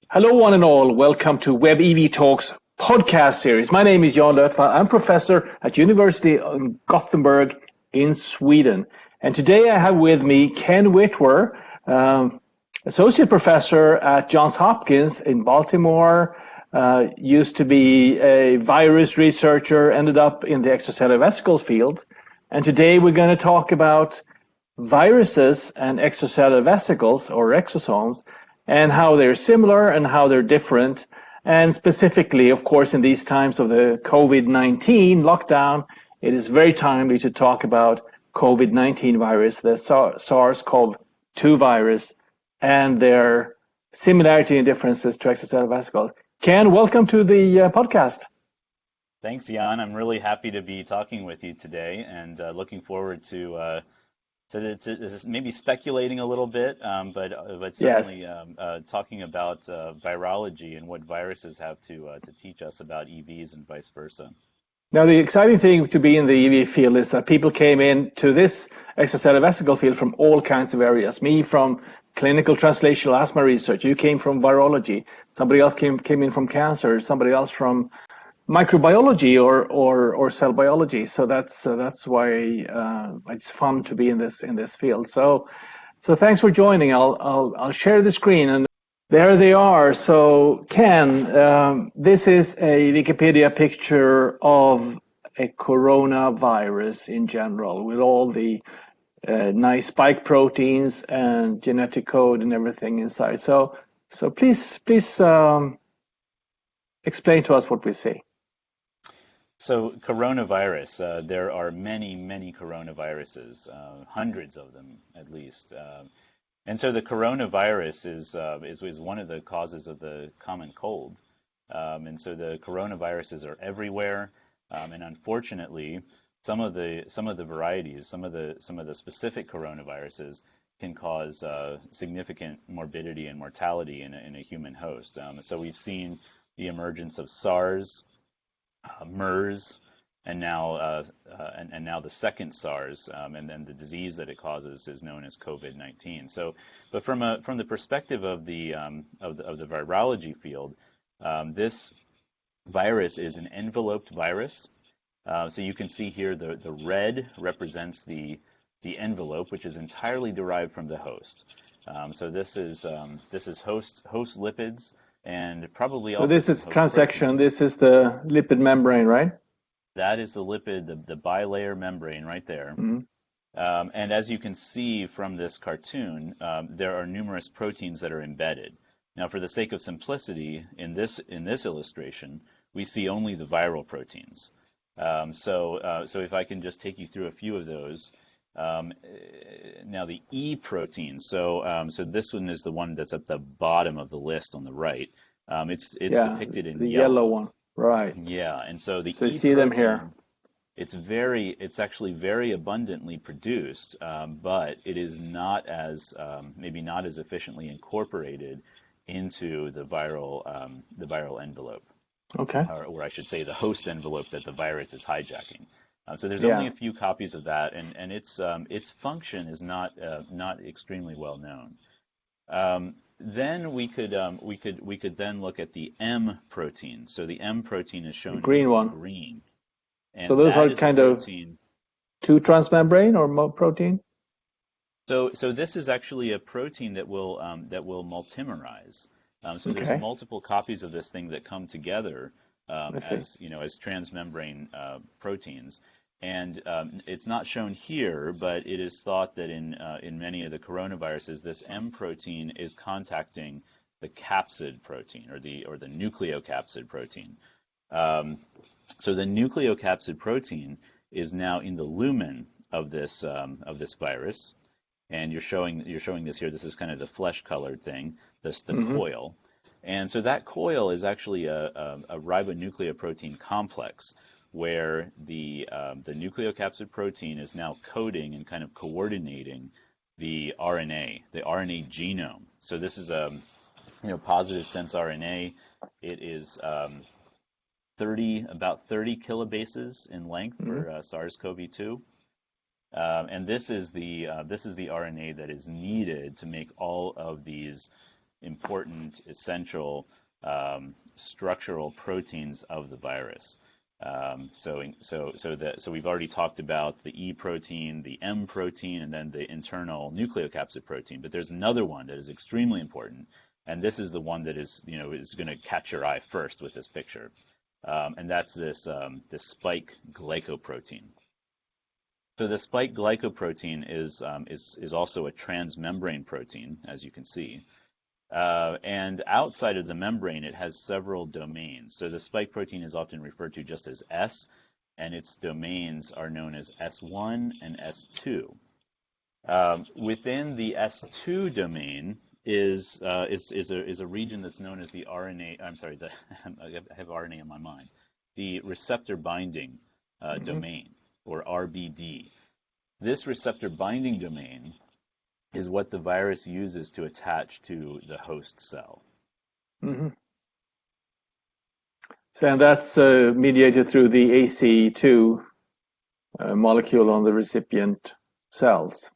Hello, one and all. Welcome to Web EV Talks podcast series. My name is Jan Lötvall. I'm professor at University of Gothenburg in Sweden. And today I have with me Ken Witwer, associate professor at Johns Hopkins in Baltimore, used to be a virus researcher, ended up in the extracellular vesicle field. And today we're going to talk about viruses and extracellular vesicles or exosomes and how they're similar and how they're different. And specifically, of course, in these times of the COVID-19 lockdown, it is very timely to talk about COVID-19 virus, the SARS-CoV-2 virus, and their similarity and differences to extracellular vesicles. Ken, welcome to the podcast. Thanks, Jan. I'm really happy to be talking with you today and looking forward to maybe speculating a little bit, but certainly yes. Talking about virology and what viruses have to teach us about EVs and vice versa. Now, the exciting thing to be in the EV field is that people came into this extracellular vesicle field from all kinds of areas. Me from clinical translational asthma research. You came from virology. Somebody else came in from cancer. Somebody else from microbiology or cell biology. So that's why it's fun to be in this field. So thanks for joining. I'll share the screen and there they are. So Ken, this is a Wikipedia picture of a coronavirus in general with all the nice spike proteins and genetic code and everything inside. So please explain to us what we see. So coronavirus, there are many coronaviruses, hundreds of them at least. And so the coronavirus is one of the causes of the common cold. And so the coronaviruses are everywhere. And unfortunately, some of the varieties, some of the specific coronaviruses can cause significant morbidity and mortality in a human host. So we've seen the emergence of SARS, MERS, and now the second SARS, and then the disease that it causes is known as COVID-19. So, but from the perspective of the virology field, this virus is an enveloped virus. So you can see here the red represents the envelope, which is entirely derived from the host. So this is host lipids. And probably also. So this is transection. This is the lipid membrane, right? That is the lipid, the bilayer membrane right there. Mm-hmm. And as you can see from this cartoon, there are numerous proteins that are embedded. Now, for the sake of simplicity, in this illustration, we see only the viral proteins. So if I can just take you through a few of those. Now the E protein. So this one is the one that's at the bottom of the list on the right. It's depicted in the yellow one, right? Yeah, and so the so E you see protein, them here. It's actually very abundantly produced, but it is not as maybe not as efficiently incorporated into the viral envelope. Okay. Or I should say the host envelope that the virus is hijacking. So there's only a few copies of that, and its function is not extremely well known. Then we could then look at the M protein. So the M protein is shown the green one. Green. And so those are kind of two transmembrane or protein. So this is actually a protein that will multimerize. So there's multiple copies of this thing that come together as transmembrane proteins. And it's not shown here, but it is thought that in many of the coronaviruses, this M protein is contacting the capsid protein or the nucleocapsid protein. So the nucleocapsid protein is now in the lumen of this virus, and you're showing this here. This is kind of the flesh-colored thing, the coil. And so that coil is actually a ribonucleoprotein complex, where the nucleocapsid protein is now coding and kind of coordinating the RNA genome. So this is a positive sense RNA. It is about 30 kilobases in length for SARS-CoV-2, and this is the RNA that is needed to make all of these important, essential structural proteins of the virus. So we've already talked about the E protein, the M protein, and then the internal nucleocapsid protein. But there's another one that is extremely important, and this is the one that is going to catch your eye first with this picture, and that's this spike glycoprotein. So the spike glycoprotein is also a transmembrane protein, as you can see. And outside of the membrane, it has several domains. So the spike protein is often referred to just as S, and its domains are known as S1 and S2. Within the S2 domain is a region that's known as the RNA. I'm sorry, I have RNA in my mind. The receptor binding domain, or RBD. This receptor binding domain is what the virus uses to attach to the host cell. Mm-hmm. So, and that's mediated through the ACE2 molecule on the recipient cells.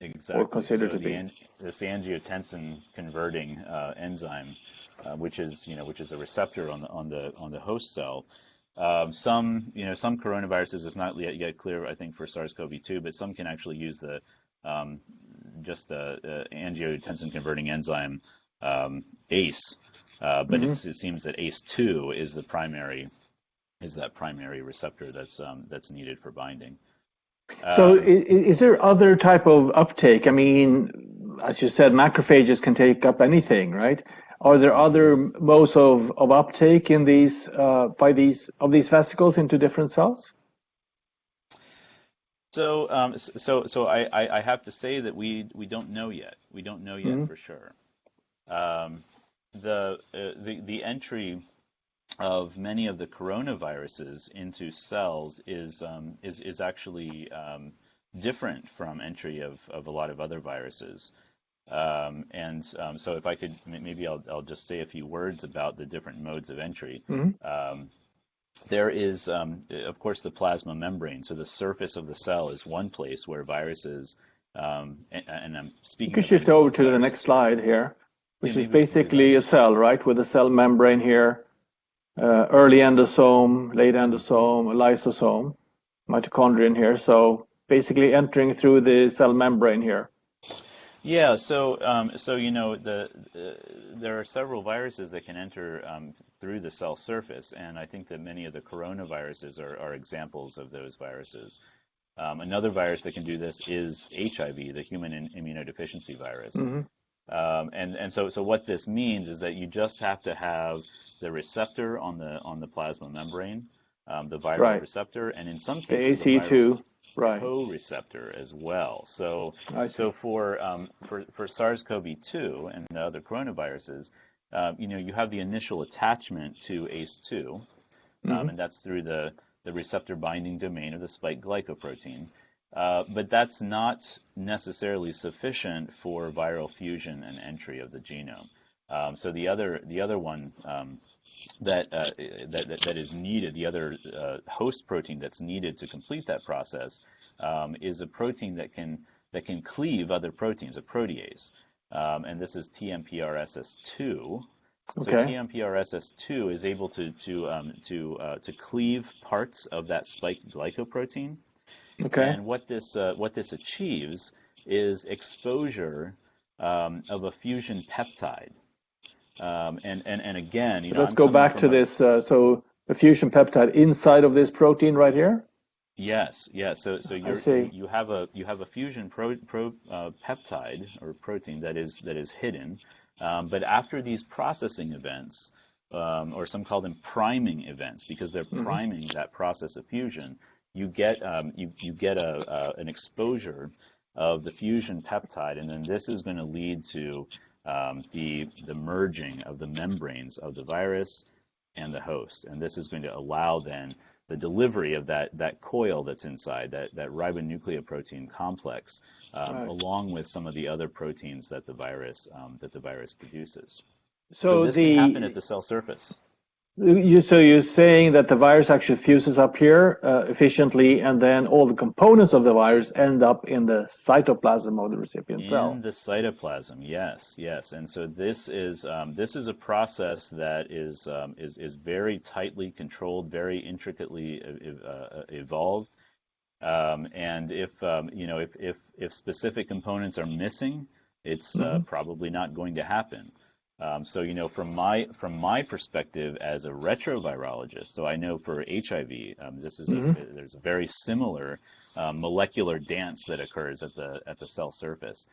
Exactly. Or considered so to be. This angiotensin converting enzyme, which is a receptor on the host cell. Some coronaviruses, it's not yet clear, I think, for SARS-CoV-2, but some can actually use the angiotensin converting enzyme ACE, but it seems that ACE2 is that primary receptor that's needed for binding. So is there other type of uptake? I mean, as you said, macrophages can take up anything, right? Are there other modes of uptake in these these vesicles into different cells? So I have to say that we don't know yet. We don't know yet for sure. The entry of many of the coronaviruses into cells is actually different from entry of a lot of other viruses. So if I could, maybe I'll just say a few words about the different modes of entry. There is, of course, the plasma membrane. So the surface of the cell is one place where viruses, and I'm speaking. You can shift over to the next slide here, which is basically a cell, right, with a cell membrane here, early endosome, late endosome, lysosome, mitochondrion here. So basically entering through the cell membrane here. Yeah, so there are several viruses that can enter through the cell surface, and I think that many of the coronaviruses are examples of those viruses. Another virus that can do this is HIV, the human immunodeficiency virus. So what this means is that you just have to have the receptor on the plasma membrane, the viral receptor, and in some cases the ACE2 co-receptor as well. So for SARS-CoV-2 and the other coronaviruses, you have the initial attachment to ACE2, and that's through the receptor binding domain of the spike glycoprotein. But that's not necessarily sufficient for viral fusion and entry of the genome. So the other one that is needed, the other host protein that's needed to complete that process, is a protein that can cleave other proteins, a protease, and this is TMPRSS2. So TMPRSS2 is able to cleave parts of that spike glycoprotein. And what this achieves is exposure of a fusion peptide. And again, let's go back to this. So the fusion peptide inside of this protein right here. Yes. So you have a fusion peptide or protein that is hidden, but after these processing events, or some call them priming events, because they're priming that process of fusion, you get an exposure of the fusion peptide, and then this is going to lead to the merging of the membranes of the virus and the host, and this is going to allow then the delivery of that coil that's inside, that ribonucleoprotein complex, along with some of the other proteins that the virus produces. So this can happen at the cell surface. So you're saying that the virus actually fuses up here efficiently, and then all the components of the virus end up in the cytoplasm of the recipient In cell. the cytoplasm, yes, yes. And so this is a process that is very tightly controlled, very intricately evolved. And if specific components are missing, it's Hmm. probably not going to happen. So from my perspective as a retrovirologist, so I know for HIV, Hmm. there's a very similar molecular dance that occurs at the cell surface,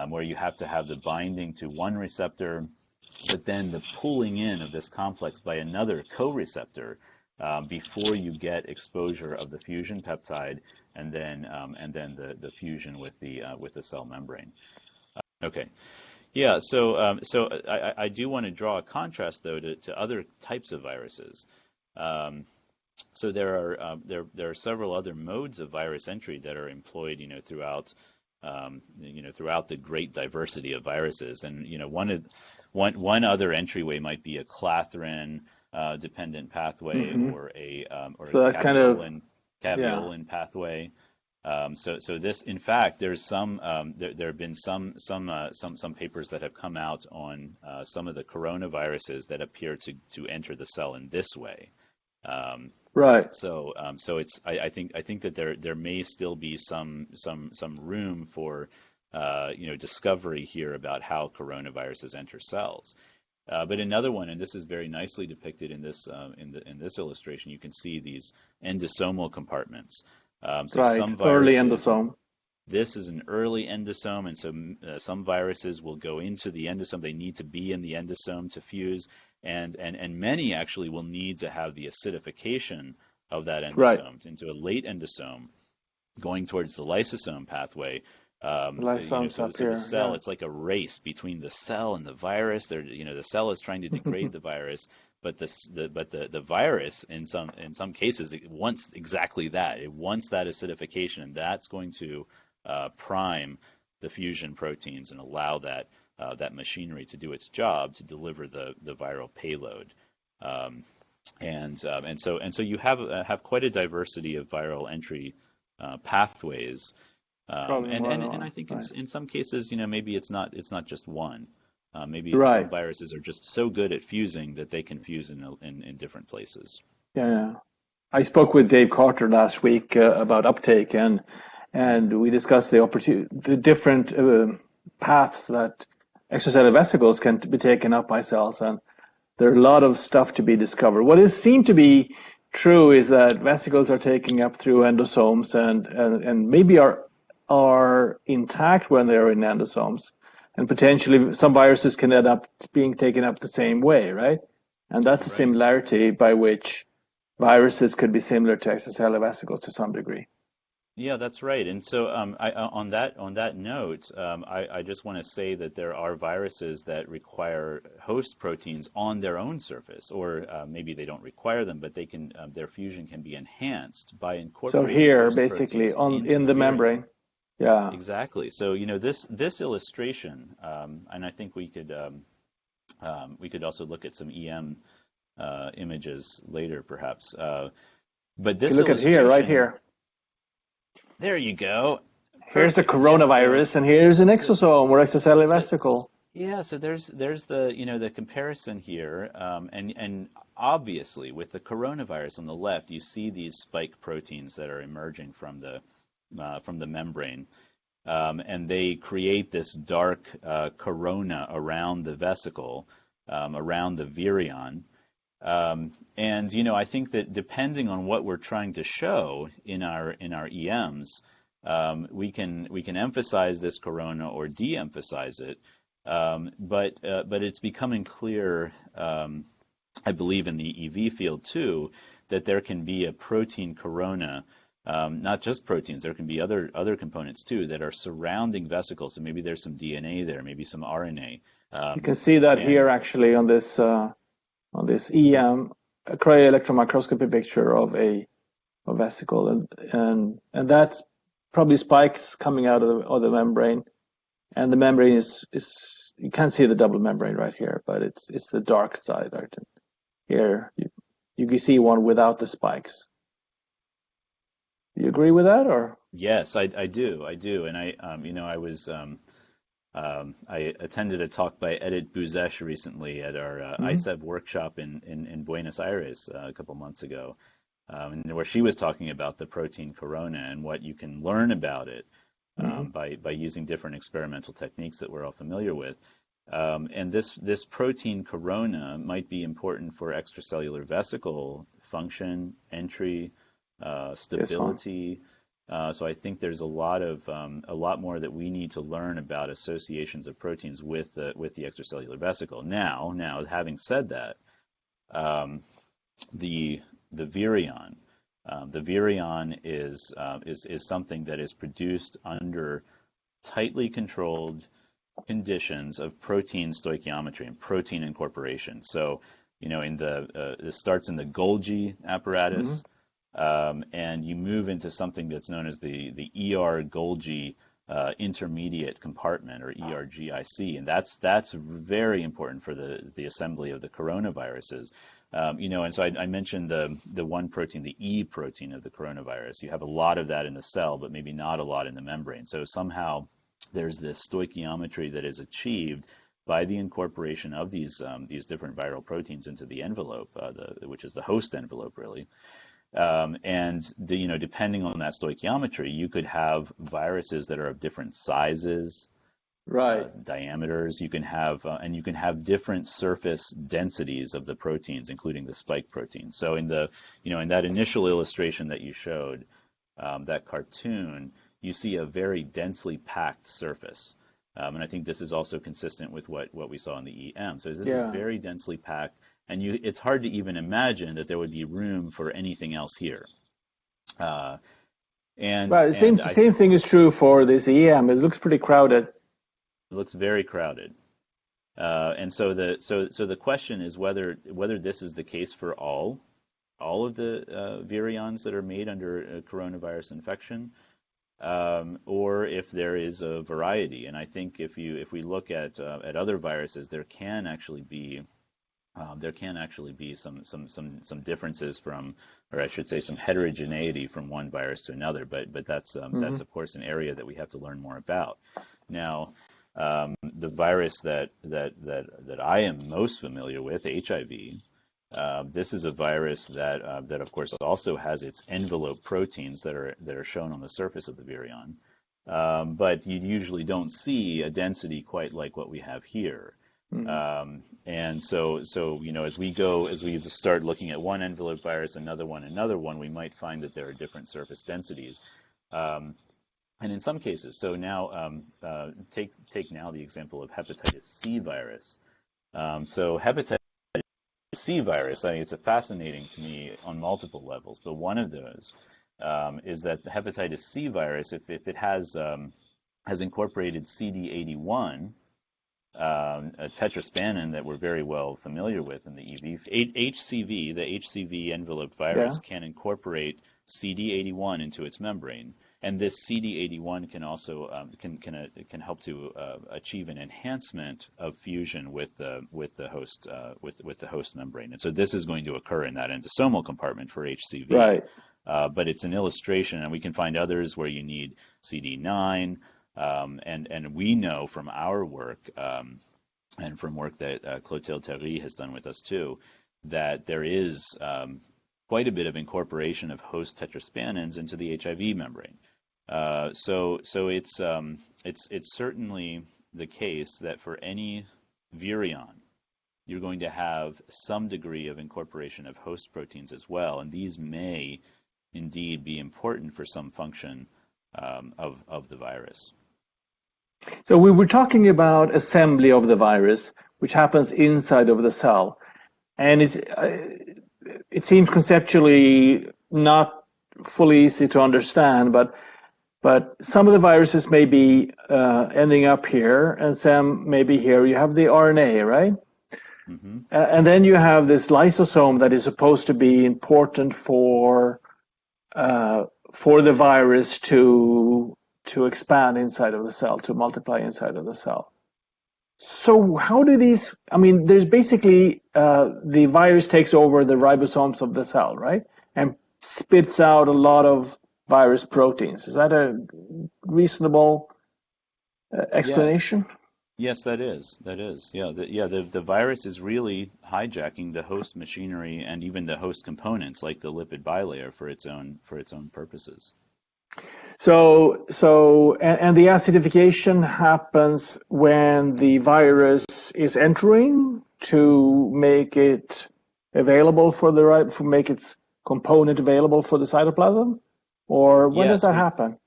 where you have to have the binding to one receptor, but then the pulling in of this complex by another co-receptor before you get exposure of the fusion peptide, and then the fusion with the cell membrane. Okay. Yeah, I do want to draw a contrast, though, to other types of viruses. So there are several other modes of virus entry that are employed, throughout the great diversity of viruses. And one other entryway might be a clathrin dependent pathway, Hmm. or So a that's kind of, yeah. caveolin pathway. So this, in fact, there's there have been some papers that have come out on some of the coronaviruses that appear to enter the cell in this way. Right. So I think that there may still be some room for discovery here about how coronaviruses enter cells. But another one, and this is very nicely depicted in this illustration, you can see these endosomal compartments. So Right. some Early viruses, endosome. this is an early endosome, and so some viruses will go into the endosome. They need to be in the endosome to fuse, and many actually will need to have the acidification of that Right. endosome into a late endosome, going towards the lysosome pathway. The lysosomes up So the here. cell, Yeah. it's like a race between the cell and the virus. The cell is trying to degrade the virus, but the virus in some cases it wants exactly that. It wants that acidification, and that's going to prime the fusion proteins and allow that machinery to do its job to deliver the viral payload. Um, and so you have quite a diversity of viral entry pathways. Probably more than And I one. think Right. in some cases, maybe it's not just one. Maybe some Right. viruses are just so good at fusing that they can fuse in different places. Yeah. Yeah. I spoke with Dave Carter last week about uptake, and we discussed the different paths that extracellular vesicles can be taken up by cells, and there are a lot of stuff to be discovered. What is seemed to be true is that vesicles are taking up through endosomes, and maybe are intact when they're in endosomes, and potentially some viruses can end up being taken up the same way, right? And that's a Right. similarity by which viruses could be similar to extracellular vesicles to some degree. Yeah, that's right. And so on that note, I just want to say that there are viruses that require host proteins on their own surface, or maybe they don't require them, but they can their fusion can be enhanced by So incorporating here, host basically, proteins on into in the the virion. membrane, yeah, Exactly. So this illustration, and I think we could also look at some EM images later, perhaps. But if you this look at here, right illustration, here, there you go. here's the Perfect. Yeah. coronavirus, and here's an So exosome or extracellular so vesicle. yeah. So there's the the comparison here, and obviously with the coronavirus on the left, you see these spike proteins that are emerging from the membrane. And they create this dark corona around the vesicle, around the virion. And I think that depending on what we're trying to show in our EMs, we can emphasize this corona or de-emphasize it. But it's becoming clear, I believe, in the EV field too, that there can be a protein corona. Not just proteins, there can be other components too that are surrounding vesicles. So maybe there's some DNA there, maybe some RNA. You can see that here And actually on this EM cryo-electron microscopy picture of a vesicle, and that's probably spikes coming out of the membrane, and the membrane is you can't see the double membrane right here, but it's the dark side right here. you can see one without the spikes. Do you agree with that, or? Yes, I do. And I attended a talk by Edith Buzesh recently at our ICEV workshop in Buenos Aires a couple months ago, where she was talking about the protein corona and what you can learn about it by using different experimental techniques that we're all familiar with. And this protein corona might be important for extracellular vesicle function, entry, stability. So I think there's a lot more that we need to learn about associations of proteins with the extracellular vesicle. Now, having said that, the virion, is something that is produced under tightly controlled conditions of protein stoichiometry and protein incorporation. So, it starts in the Golgi apparatus. And you move into something that's known as the ER-Golgi intermediate compartment, or ERGIC, and that's very important for the assembly of the coronaviruses. And so I mentioned the one protein, the E protein of the coronavirus. You have a lot of that in the cell, but maybe not a lot in the membrane. So somehow there's this stoichiometry that is achieved by the incorporation of these different viral proteins into the envelope, which is the host envelope, really. And depending on that stoichiometry, you could have viruses that are of different sizes, right, diameters. You can have different surface densities of the proteins, including the spike protein. So in that initial illustration that you showed, that cartoon, you see a very densely packed surface. And I think this is also consistent with what we saw in the EM. So this is very densely packed. And it's hard to even imagine that there would be room for anything else here. Right, the same thing is true for this EM. It looks pretty crowded. It looks very crowded. And so the question is whether this is the case for all of the virions that are made under a coronavirus infection, or if there is a variety. And I think if we look at other viruses, there can actually be some differences from, or I should say, some heterogeneity from one virus to another. But that's of course an area that we have to learn more about. Now, the virus that I am most familiar with, HIV, this is a virus that of course also has its envelope proteins that are shown on the surface of the virion, but you usually don't see a density quite like what we have here. And so as we start looking at one envelope virus, another one, we might find that there are different surface densities. And in some cases, so now take now the example of hepatitis C virus. So hepatitis C virus, it's fascinating to me on multiple levels, but one of those is that the hepatitis C virus, if it has incorporated CD81, a tetraspanin that we're very well familiar with in the EV. HCV, the HCV enveloped virus, can incorporate CD81 into its membrane, and this CD81 can also can help to achieve an enhancement of fusion with the host membrane. And so this is going to occur in that endosomal compartment for HCV. Right. But it's an illustration, and we can find others where you need CD9. And we know from our work and from work that Clotilde Terry has done with us too, that there is quite a bit of incorporation of host tetraspanins into the HIV membrane. So it's certainly the case that for any virion, you're going to have some degree of incorporation of host proteins as well, and these may indeed be important for some function of the virus. So we were talking about assembly of the virus, which happens inside of the cell, and it seems conceptually not fully easy to understand, but some of the viruses may be ending up here, and some may be here. You have the RNA, right? Mm-hmm. And then you have this lysosome that is supposed to be important for the virus to expand inside of the cell, to multiply inside of the cell. So how do these, I mean, there's basically the virus takes over the ribosomes of the cell, right? And spits out a lot of virus proteins. Is that a reasonable Yes. explanation? Yes, that is. That is. The virus is really hijacking the host machinery and even the host components like the lipid bilayer for its own purposes. And the acidification happens when the virus is entering to make it available for the right, for make its component available for the cytoplasm, or when does Yes, that happen?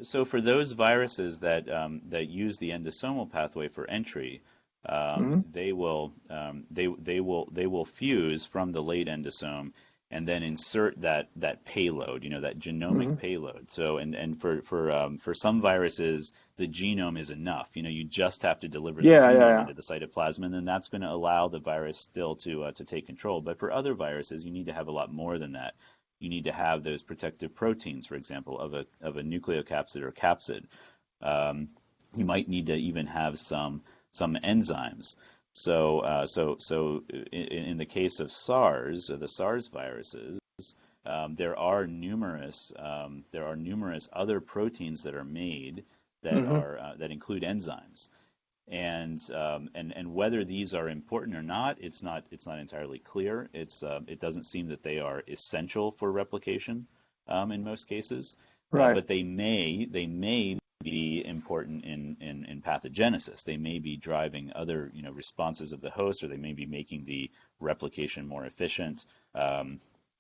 so for those viruses that that use the endosomal pathway for entry, Hmm. they will fuse from the late endosome and then insert that payload, that genomic Hmm. payload. So and for some viruses, the genome is enough. You just have to deliver the Yeah, yeah, genome yeah. into the cytoplasm, and then that's going to allow the virus still to take control. But for other viruses, you need to have a lot more than that. You need to have those protective proteins, for example, of a nucleocapsid or capsid. You might need to even have some enzymes. So in the case of SARS, or the SARS viruses, there are numerous other proteins that are made Hmm. that include enzymes. And whether these are important or not, it's not entirely clear. It doesn't seem that they are essential for replication in most cases, Right. but they may be important in pathogenesis. They may be driving other responses of the host, or they may be making the replication more efficient.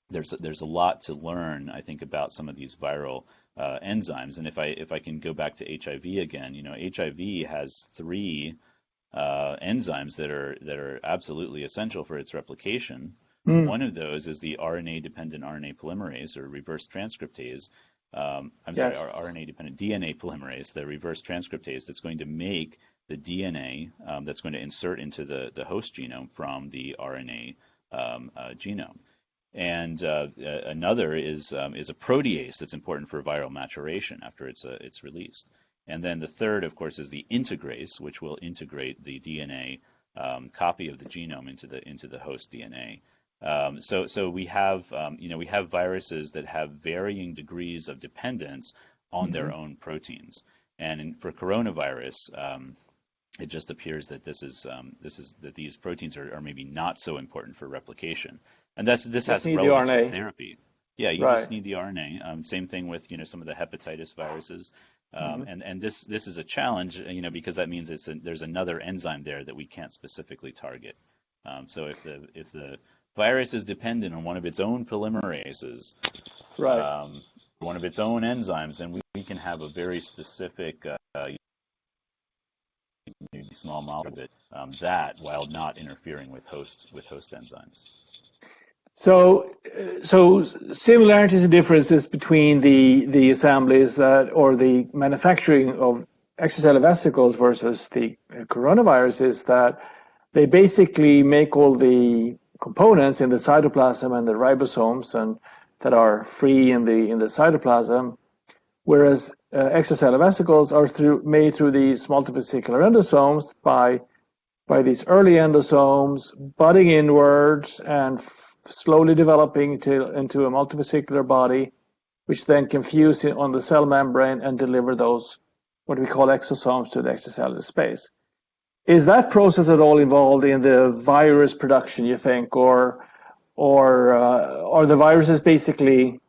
There's a lot to learn, I think, about some of these viral enzymes. And if I can go back to HIV again, HIV has three enzymes that are absolutely essential for its replication. Mm. One of those is the RNA-dependent RNA polymerase, or reverse transcriptase. I'm sorry, Yes. RNA-dependent DNA polymerase, the reverse transcriptase that's going to make the DNA that's going to insert into the host genome from the RNA genome. And another is a protease that's important for viral maturation after it's released. And then the third, of course, is the integrase, which will integrate the DNA copy of the genome into the host DNA. So we have viruses that have varying degrees of dependence on Hmm. their own proteins. And for coronavirus, it just appears that that these proteins are maybe not so important for replication, and this Just has need the relevance for RNA. therapy. Yeah, you Right. just need the RNA. Same thing with some of the hepatitis viruses, Hmm. and this is a challenge, because that means there's another enzyme there that we can't specifically target. So if the virus is dependent on one of its own polymerases, Right. one of its own enzymes, then we can have a very specific small molecule of it, that while not interfering with host enzymes. So similarities and differences between the assemblies that or the manufacturing of extracellular vesicles versus the coronavirus is that they basically make all the components in the cytoplasm and the ribosomes and that are free in the cytoplasm, whereas extracellular vesicles are made through these multivesicular endosomes by these early endosomes budding inwards and slowly developing into a multivesicular body, which then can fuse on the cell membrane and deliver those, what we call exosomes, to the extracellular space. Is that process at all involved in the virus production, you think, or the virus is basically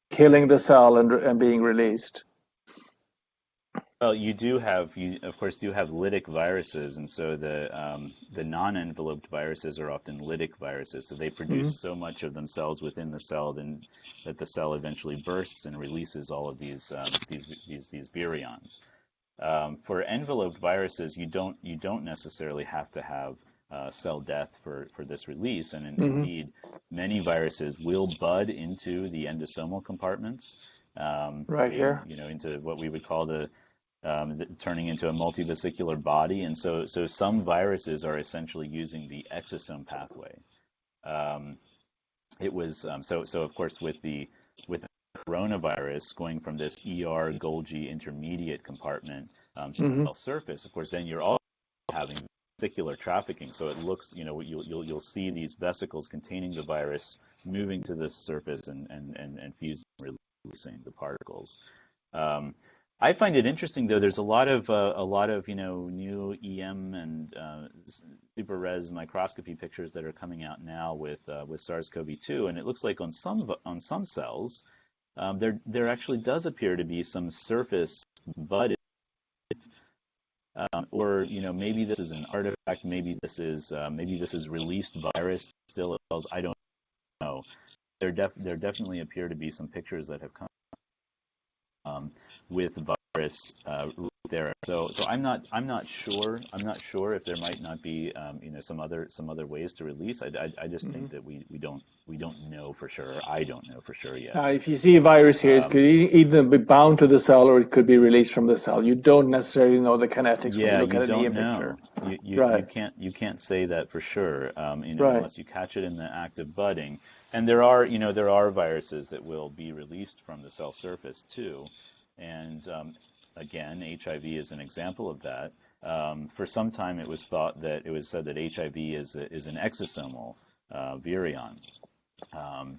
killing the cell and being released? Well, you of course do have lytic viruses, and so the non-enveloped viruses are often lytic viruses. So they produce Mm-hmm. so much of themselves within the cell then that the cell eventually bursts and releases all of these virions. For enveloped viruses, you don't necessarily have to have cell death for this release, and Mm-hmm. indeed, many viruses will bud into the endosomal compartments, Right here. into what we would call turning into a multivesicular body, and so some viruses are essentially using the exosome pathway. Um, it was so of course with coronavirus going from this Golgi intermediate compartment to the Mm-hmm. cell surface, of course, then you're also having vesicular trafficking. So it looks, you'll see these vesicles containing the virus moving to the surface and fusing, releasing the particles. I find it interesting, though. There's a lot of new EM and super res microscopy pictures that are coming out now with SARS-CoV-2, and it looks like on some cells there actually does appear to be some surface budded, or maybe this is an artifact, maybe this is released virus still. I don't know. There definitely appear to be some pictures that have come with virus there. So I'm not sure. I'm not sure if there might not be some other ways to release. I just think that we don't know for sure. I don't know for sure yet. If you see a virus here, it could either be bound to the cell or it could be released from the cell. You don't necessarily know the kinetics when you look at an EM picture. You can't say that for sure. Right. Unless you catch it in the act of budding. And there are viruses that will be released from the cell surface too. And again, HIV is an example of that. For some time, it was said that HIV is an exosomal virion.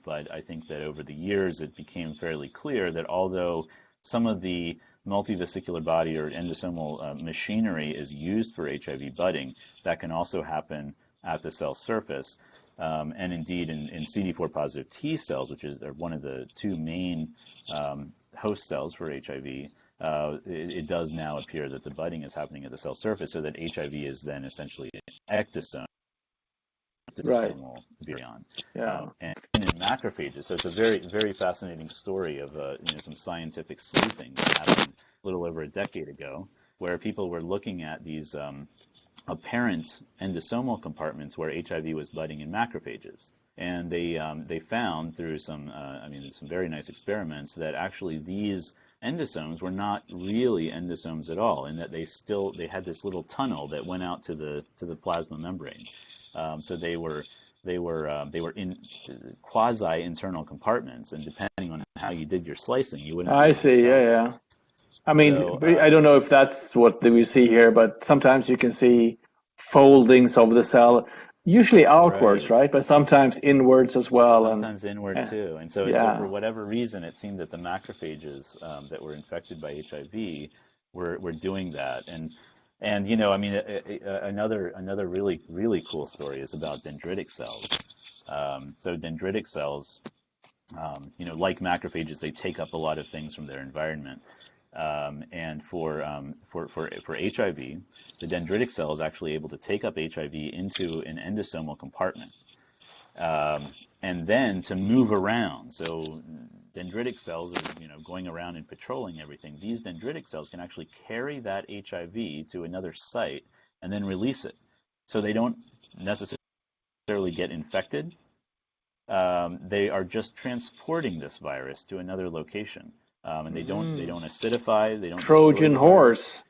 But I think that over the years, it became fairly clear that although some of the multivesicular body or endosomal machinery is used for HIV budding, that can also happen at the cell surface. And indeed, in CD4 positive T cells, which is one of the two main host cells for HIV, it does now appear that the budding is happening at the cell surface, so that HIV is then essentially an ectosomal virion. And in macrophages, so it's a very, very fascinating story of some scientific sleuthing that happened a little over a decade ago, where people were looking at these apparent endosomal compartments where HIV was budding in macrophages. And they found through some very nice experiments that actually these endosomes were not really endosomes at all, and that they had this little tunnel that went out to the plasma membrane. So they were in quasi internal compartments, and depending on how you did your slicing, you wouldn't. I see. Yeah. I mean, I don't know if that's what we see here, but sometimes you can see foldings of the cell. Usually outwards, right? But sometimes inwards as well. Sometimes inward too. And so for whatever reason, it seemed that the macrophages that were infected by HIV were doing that. And another really, really cool story is about dendritic cells. So dendritic cells, like macrophages, they take up a lot of things from their environment. And for HIV, the dendritic cell is actually able to take up HIV into an endosomal compartment, and then to move around. So dendritic cells are going around and patrolling everything. These dendritic cells can actually carry that HIV to another site and then release it. So they don't necessarily get infected. They are just transporting this virus to another location. And they don't acidify. They don't Trojan horse.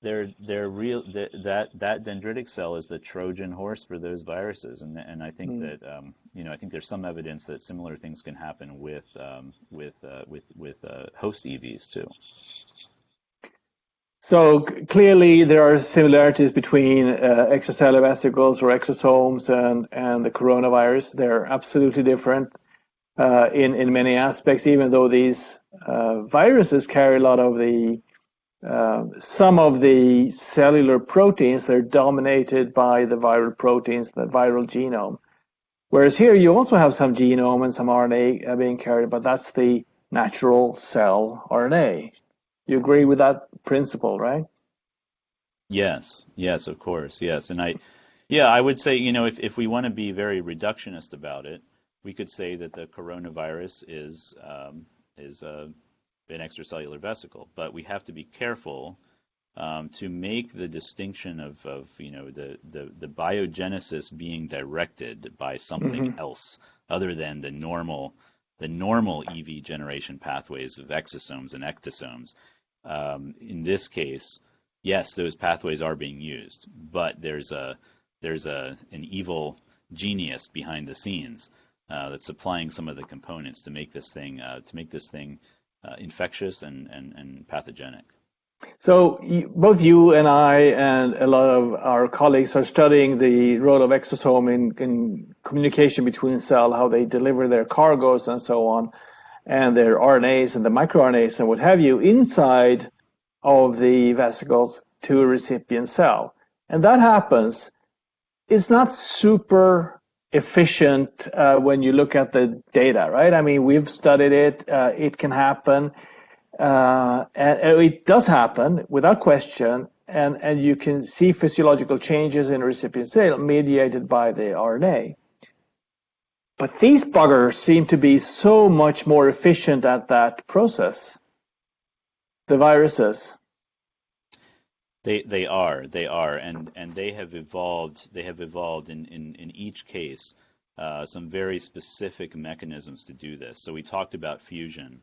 They're real. That dendritic cell is the Trojan horse for those viruses, and I think that I think there's some evidence that similar things can happen with host EVs too. So clearly there are similarities between extracellular vesicles or exosomes and the coronavirus. They're absolutely different in many aspects, even though these viruses carry a lot of the some of the cellular proteins. They're dominated by the viral proteins, the viral genome. Whereas here you also have some genome and some RNA being carried, but that's the natural cell RNA. You agree with that principle, right? Yes, of course, yes. And I would say, if we want to be very reductionist about it, we could say that the coronavirus is an extracellular vesicle, but we have to be careful to make the distinction of the biogenesis being directed by something else other than the normal EV generation pathways of exosomes and ectosomes. In this case, yes, those pathways are being used, but there's an evil genius behind the scenes that's supplying some of the components to make this thing infectious and pathogenic. So both you and I and a lot of our colleagues are studying the role of exosome in communication between cells, how they deliver their cargoes and so on, and their RNAs and the microRNAs and what have you inside of the vesicles to a recipient cell. And that happens. It's not super efficient when you look at the data, right? I mean, we've studied it. It can happen. And it does happen without question, and you can see physiological changes in a recipient cell mediated by the RNA. But these buggers seem to be so much more efficient at that process, the viruses. They are, and they have evolved. They have evolved in each case some very specific mechanisms to do this. So we talked about fusion.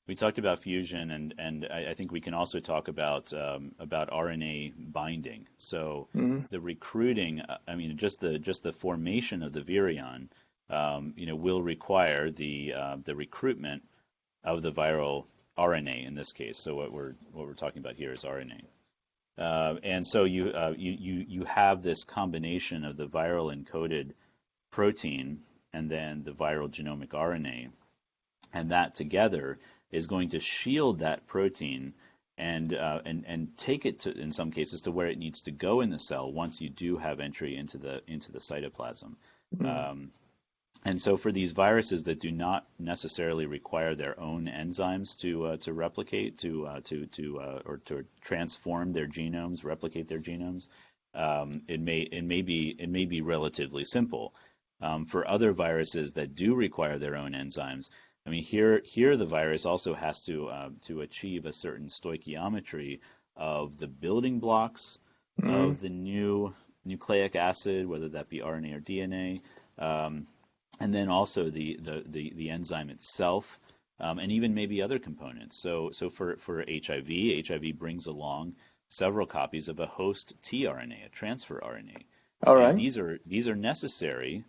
We talked about fusion, and I think we can also talk about RNA binding. So the recruiting, I mean, just the formation of the virion, will require the recruitment of the viral RNA in this case. So what we're talking about here is RNA. And so you have this combination of the viral encoded protein and then the viral genomic RNA, and that together is going to shield that protein and take it to, in some cases, to where it needs to go in the cell once you do have entry into the cytoplasm. And so for these viruses that do not necessarily require their own enzymes to replicate, or to transform their genomes, replicate their genomes, it may be relatively simple. For other viruses that do require their own enzymes, I mean, here the virus also has to achieve a certain stoichiometry of the building blocks of the new nucleic acid, whether that be RNA or DNA, and then also the enzyme itself, and even maybe other components. So for HIV brings along several copies of a host tRNA, a transfer RNA. All right. And these are necessary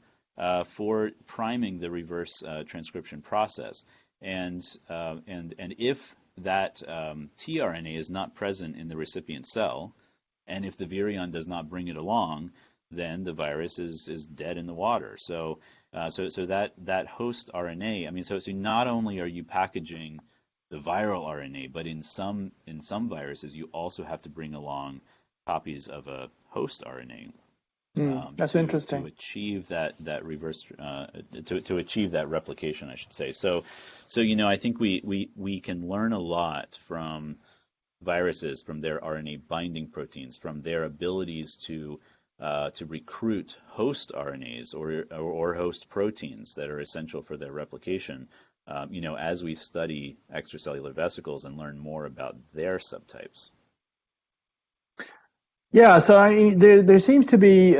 for priming the reverse transcription process, and if that tRNA is not present in the recipient cell, and if the virion does not bring it along, then the virus is dead in the water. So that host RNA, I mean, so not only are you packaging the viral RNA, but in some viruses you also have to bring along copies of a host RNA. That's interesting. To achieve that reverse, to achieve that replication, I should say. So I think we can learn a lot from viruses, from their RNA binding proteins, from their abilities to recruit host RNAs or host proteins that are essential for their replication. As we study extracellular vesicles and learn more about their subtypes. Yeah, so there seems to be,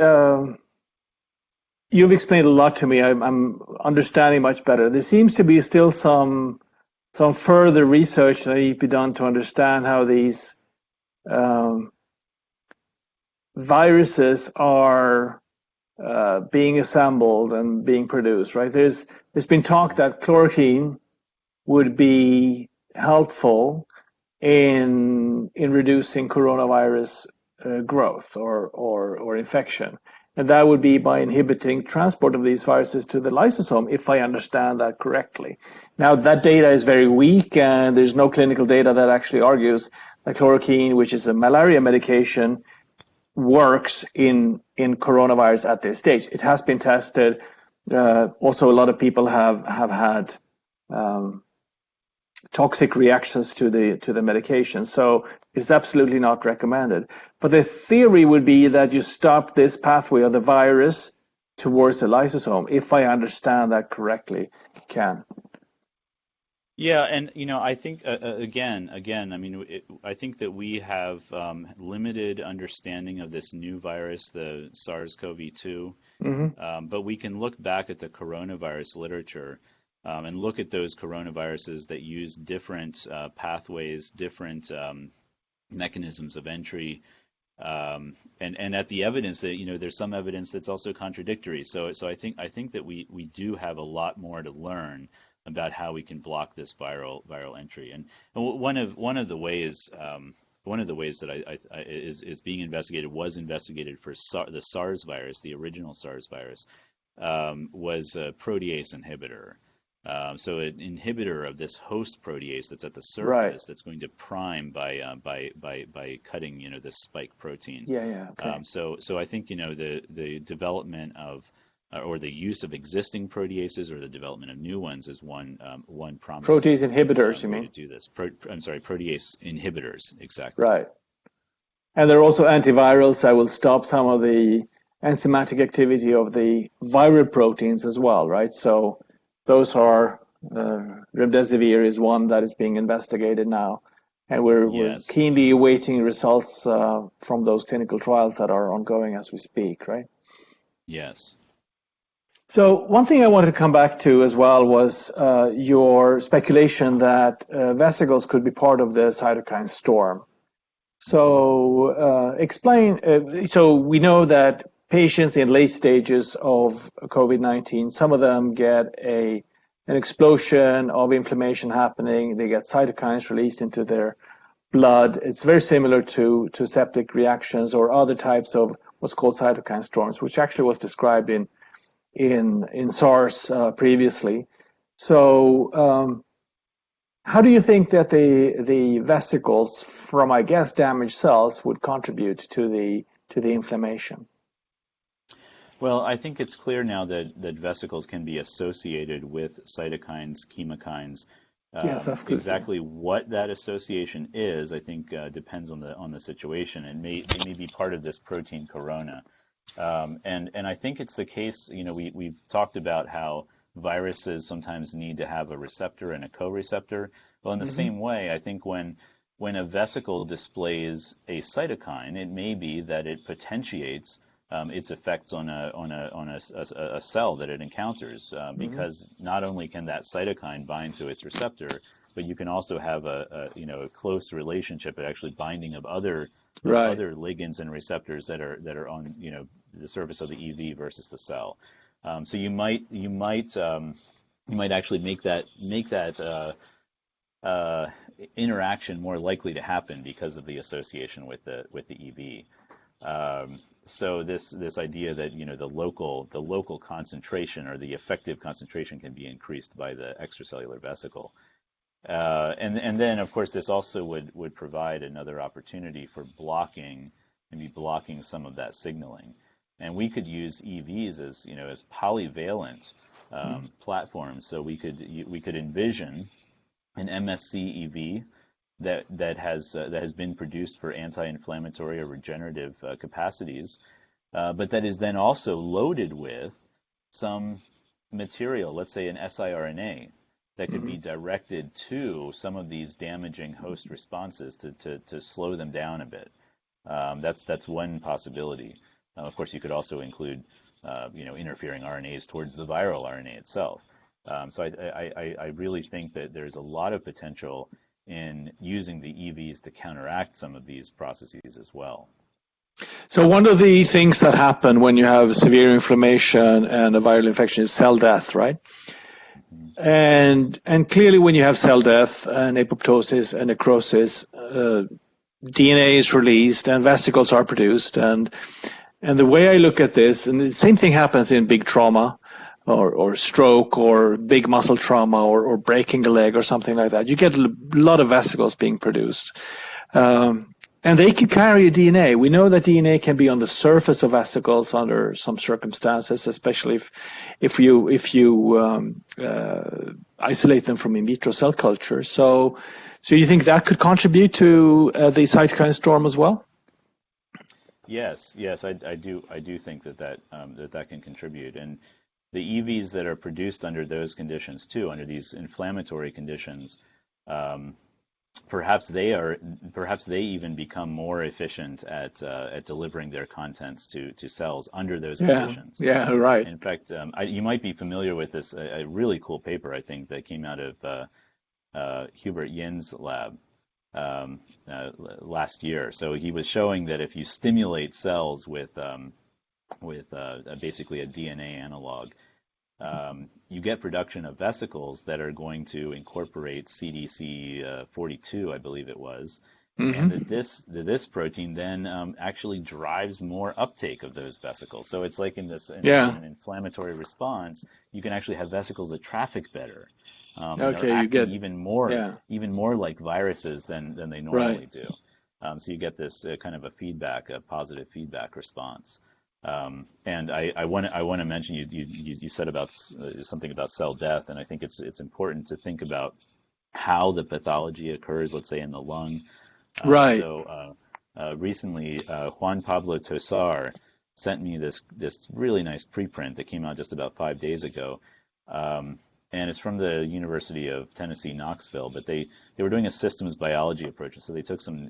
you've explained a lot to me. I'm understanding much better. There seems to be still some further research that needs to be done to understand how these viruses are being assembled and being produced, right? There's been talk that chloroquine would be helpful in reducing coronavirus growth or infection. And that would be by inhibiting transport of these viruses to the lysosome, if I understand that correctly. Now, that data is very weak, and there's no clinical data that actually argues that chloroquine, which is a malaria medication, works in coronavirus at this stage. It has been tested. Also, a lot of people have had toxic reactions to the medication. So it's absolutely not recommended. But the theory would be that you stop this pathway of the virus towards the lysosome, if I understand that correctly, Ken. Yeah, and I think again, I mean, I think that we have limited understanding of this new virus, the SARS-CoV-2, but we can look back at the coronavirus literature and look at those coronaviruses that use different pathways, different mechanisms of entry, and at the evidence that there's some evidence that's also contradictory. So I think that we do have a lot more to learn about how we can block this viral entry. And one of the ways that is being investigated, was investigated for the SARS virus, the original SARS virus, was a protease inhibitor. So an inhibitor of this host protease that's at the surface, that's going to prime by cutting this spike protein. Okay. So I think the development of or the use of existing proteases or the development of new ones is one promising Protease inhibitors, you way mean? to do this. Protease inhibitors, exactly. Right. And there are also antivirals that will stop some of the enzymatic activity of the viral proteins as well, right? So those are, remdesivir is one that is being investigated now. And we're keenly awaiting results from those clinical trials that are ongoing as we speak, right? Yes. So one thing I wanted to come back to as well was your speculation that vesicles could be part of the cytokine storm. So explain, so we know that patients in late stages of COVID-19, some of them get an explosion of inflammation happening. They get cytokines released into their blood. It's very similar to septic reactions or other types of what's called cytokine storms, which actually was described in SARS previously. So how do you think that the vesicles from, I guess, damaged cells would contribute to the inflammation? Well, I think it's clear now that vesicles can be associated with cytokines, chemokines. Yes, of course. Exactly what that association is, I think, depends on the situation. It may be part of this protein corona. And I think it's the case, we've talked about how viruses sometimes need to have a receptor and a co-receptor. Well, in the same way, I think when a vesicle displays a cytokine, it may be that it potentiates its effects on a cell that it encounters, because not only can that cytokine bind to its receptor, but you can also have a close relationship at actually binding of other ligands and receptors that are on the surface of the EV versus the cell. So you might actually make that interaction more likely to happen because of the association with the EV. So this idea that the local concentration or the effective concentration can be increased by the extracellular vesicle. And then, of course, this also would provide another opportunity for blocking some of that signaling. And we could use EVs as polyvalent platforms. So we could envision an MSC EV that has been produced for anti-inflammatory or regenerative capacities, but that is then also loaded with some material, let's say an siRNA, that could be directed to some of these damaging host responses to slow them down a bit. That's one possibility. Of course, you could also include interfering RNAs towards the viral RNA itself. So I really think that there's a lot of potential in using the EVs to counteract some of these processes as well. So one of the things that happen when you have severe inflammation and a viral infection is cell death, right? And clearly when you have cell death and apoptosis and necrosis, DNA is released and vesicles are produced. And the way I look at this, and the same thing happens in big trauma or stroke or big muscle trauma or breaking a leg or something like that. You get a lot of vesicles being produced. And they can carry a DNA. We know that DNA can be on the surface of vesicles under some circumstances, especially if you isolate them from in vitro cell culture. So you think that could contribute to the cytokine storm as well? Yes, I do think that can contribate, and the EVs that are produced under those conditions too, under these inflammatory conditions. Perhaps they even become more efficient at delivering their contents to cells under those conditions. Yeah, right. In fact, you might be familiar with this a really cool paper, I think, that came out of Hubert Yin's lab last year. So he was showing that if you stimulate cells with basically a DNA analog, you get production of vesicles that are going to incorporate CDC42, I believe it was, and that this protein then actually drives more uptake of those vesicles. So it's like in an inflammatory response, you can actually have vesicles that traffic better. Okay, are you get even more like viruses than they normally do. So you get this kind of a positive feedback response. And I want to mention you said about something about cell death, and I think it's important to think about how the pathology occurs. Let's say in the lung. So recently, Juan Pablo Tosar sent me this really nice preprint that came out just about 5 days ago. And it's from the University of Tennessee, Knoxville, but they were doing a systems biology approach. So they took some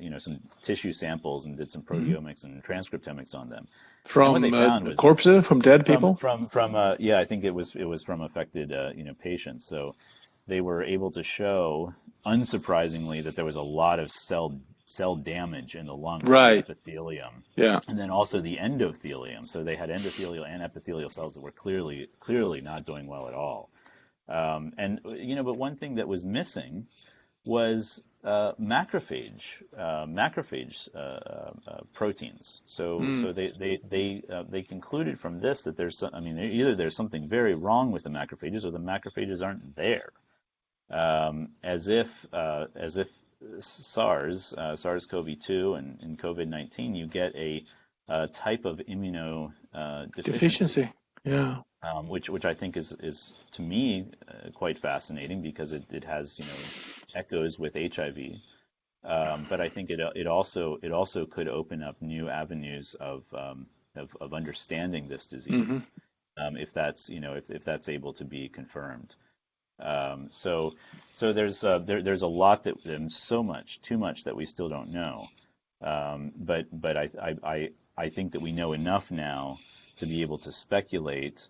tissue samples and did some proteomics and transcriptomics on them. From what they found was corpses, from dead people? I think it was from affected patients. So they were able to show, unsurprisingly, that there was a lot of cell damage in the lung, epithelium, and then also the endothelium. So they had endothelial and epithelial cells that were clearly not doing well at all. But one thing that was missing was macrophage proteins. So they concluded from this that either there's something very wrong with the macrophages, or the macrophages aren't there. As if SARS-CoV-2 and COVID-19, you get a type of immunodeficiency. Which I think is to me quite fascinating, because it has echoes with HIV, but I think it also could open up new avenues of understanding this disease, if that's able to be confirmed. So there's a lot too much that we still don't know, but I think that we know enough now to be able to speculate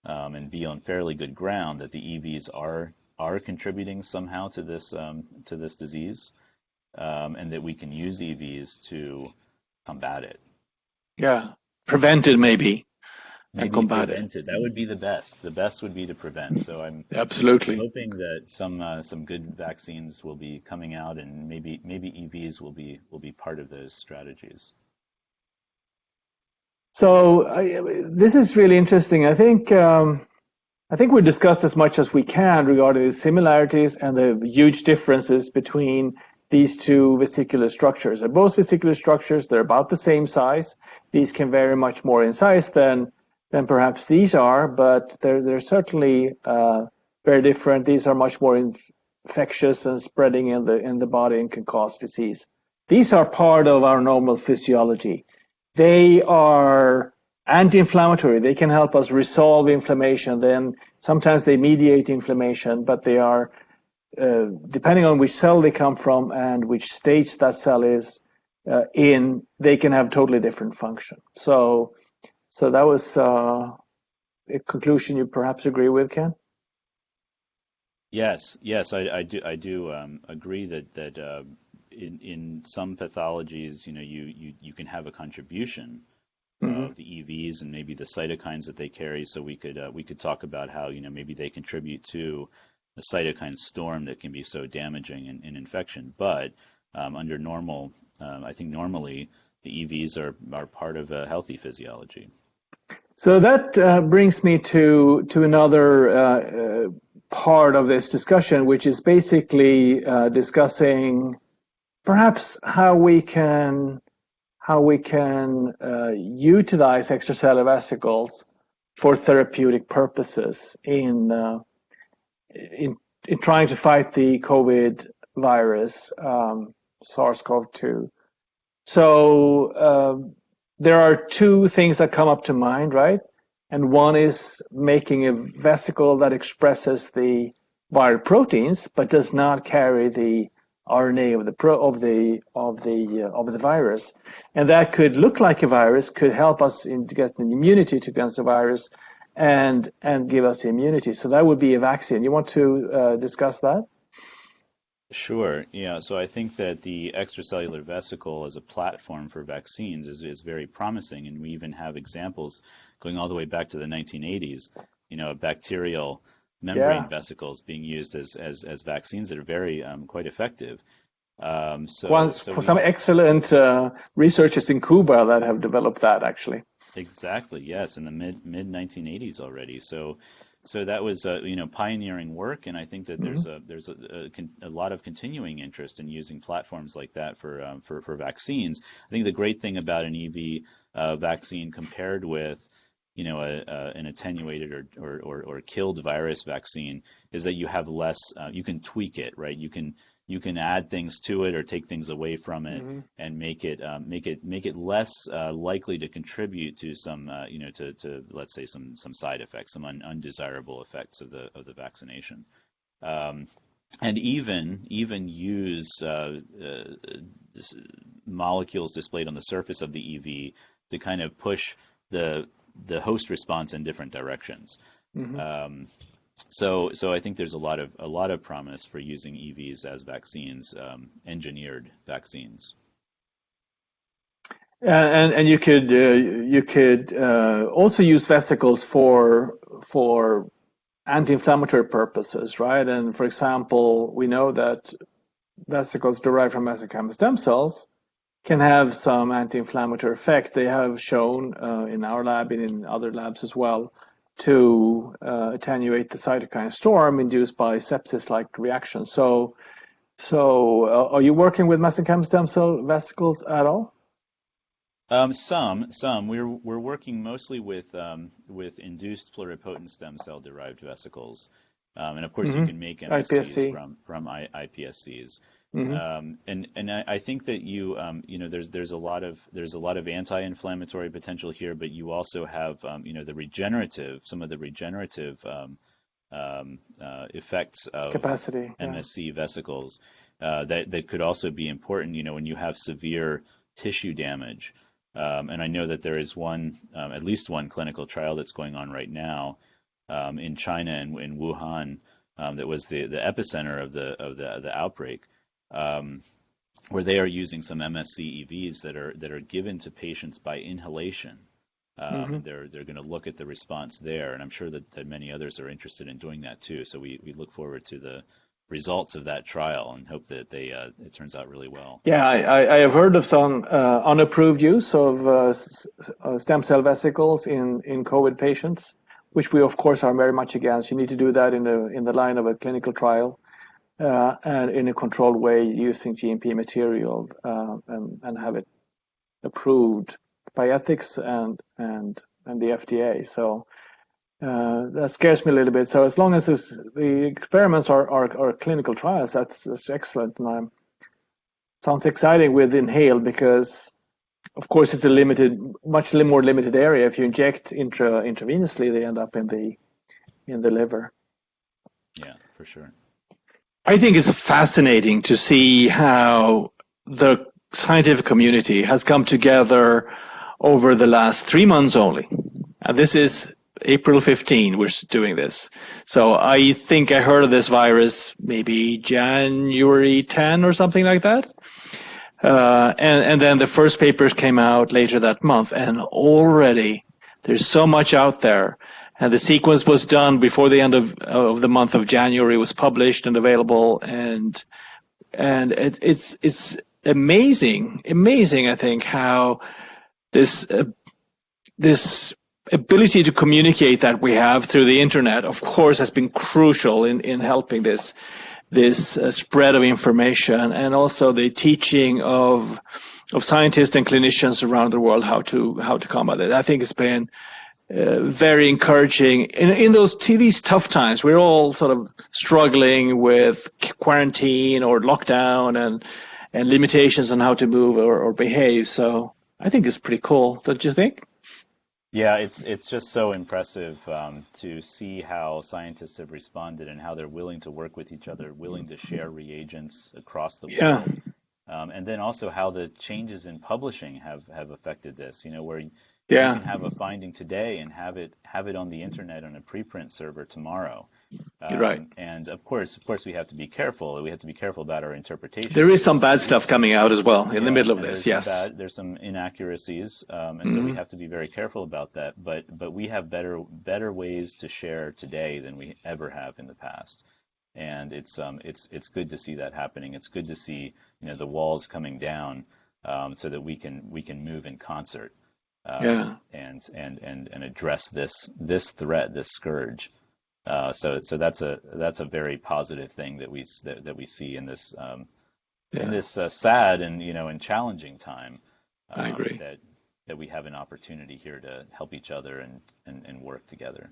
and be on fairly good ground that the EVs are contributing somehow to this disease, and that we can use EVs to combat it. Yeah, prevent it maybe and combat it. That would be the best. The best would be to prevent. So I'm hoping that some good vaccines will be coming out, and maybe EVs will be part of those strategies. So this is really interesting. I think we discussed as much as we can regarding the similarities and the huge differences between these two vesicular structures. They're both vesicular structures. They're about the same size. These can vary much more in size than perhaps these are, but they're certainly very different. These are much more infectious and spreading in the body and can cause disease. These are part of our normal physiology. They are anti-inflammatory. They can help us resolve inflammation. Then sometimes they mediate inflammation, but they are, depending on which cell they come from and which stage that cell is in, they can have totally different function. So that was a conclusion you perhaps agree with, Ken? Yes, I do agree that in some pathologies, you can have a contribution of the EVs and maybe the cytokines that they carry. So we could talk about how maybe they contribute to the cytokine storm that can be so damaging in infection. But under normal, I think normally the EVs are part of a healthy physiology. So that brings me to another part of this discussion, which is basically discussing perhaps how we can utilize extracellular vesicles for therapeutic purposes in trying to fight the COVID virus, SARS-CoV-2. So there are two things that come up to mind, right? And one is making a vesicle that expresses the viral proteins but does not carry the RNA of the virus, and that could look like a virus, could help us to get an immunity against the virus, and give us immunity. So that would be a vaccine. You want to discuss that? Sure. Yeah. So I think that the extracellular vesicle as a platform for vaccines is very promising, and we even have examples going all the way back to the 1980s bacterial membrane vesicles being used as vaccines that are very quite effective. Some excellent researchers in Cuba that have developed that actually. Exactly, yes, in the mid 1980s already. So that was pioneering work, and I think that there's a lot of continuing interest in using platforms like that for vaccines. I think the great thing about an EV vaccine compared with an attenuated or killed virus vaccine is that you have less. You can tweak it, right? You can add things to it or take things away from it and make it less likely to contribute to some to let's say some side effects, some undesirable effects of the vaccination, and even use molecules displayed on the surface of the EV to kind of push the host response in different directions. So I think there's a lot of promise for using EVs as vaccines, engineered vaccines. And you could also use vesicles for anti-inflammatory purposes, right? And for example, we know that vesicles derived from mesenchymal stem cells can have some anti-inflammatory effect. They have shown in our lab and in other labs as well to attenuate the cytokine storm induced by sepsis-like reactions. So are you working with mesenchymal stem cell vesicles at all? Some. We're working mostly with induced pluripotent stem cell derived vesicles, and of course you can make MSCs from iPSCs. And I think that there's a lot of anti-inflammatory potential here, but you also have some of the regenerative effects of capacity MSC vesicles that could also be important. When you have severe tissue damage, and I know that there is at least one clinical trial that's going on right now in China and in Wuhan that was the epicenter of the outbreak. Where they are using some MSC EVs that are given to patients by inhalation. They're going to look at the response there, and I'm sure that many others are interested in doing that too. So we look forward to the results of that trial and hope that it turns out really well. Yeah, I have heard of some unapproved use of stem cell vesicles in COVID patients, which we of course are very much against. You need to do that in the line of a clinical trial. And in a controlled way using GMP material and have it approved by ethics and the FDA. So that scares me a little bit. So as long as the experiments are clinical trials, that's excellent. And sounds exciting with inhaled because, of course, it's a much more limited area. If you inject intravenously, they end up in the liver. Yeah, for sure. I think it's fascinating to see how the scientific community has come together over the last 3 months only. And this is April 15, we're doing this. So I think I heard of this virus maybe January 10 or something like that. And then the first papers came out later that month. And already there's so much out there. And the sequence was done before the end of the month of January. It was published and available, and it's amazing. I think how this ability to communicate that we have through the internet, of course, has been crucial in helping this spread of information, and also the teaching of scientists and clinicians around the world how to combat it. I think it's been very encouraging in these tough times. We're all sort of struggling with quarantine or lockdown and limitations on how to move or behave. So I think it's pretty cool. Don't you think? Yeah, it's just so impressive to see how scientists have responded and how they're willing to work with each other, willing to share reagents across the world. And then also how the changes in publishing have affected this, where you can have a finding today and have it on the internet on a preprint server tomorrow. You're right. And of course, we have to be careful. We have to be careful about our interpretation. There is some bad stuff coming out as well in the middle of this. Yes, there's some inaccuracies, and so we have to be very careful about that. But we have better ways to share today than we ever have in the past, and it's good to see that happening. It's good to see the walls coming down, so that we can move in concert, and address this threat, this scourge. So that's a very positive thing that we see in this sad and challenging time. I agree that we have an opportunity here to help each other and work together.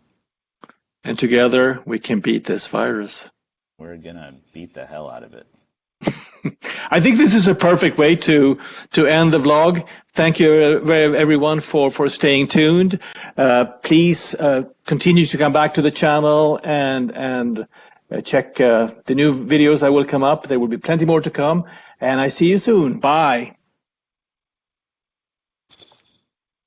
And together we can beat this virus. We're gonna beat the hell out of it. I think this is a perfect way to end the vlog. Thank you, everyone, for staying tuned. Please continue to come back to the channel and check the new videos that will come up. There will be plenty more to come. And I see you soon. Bye.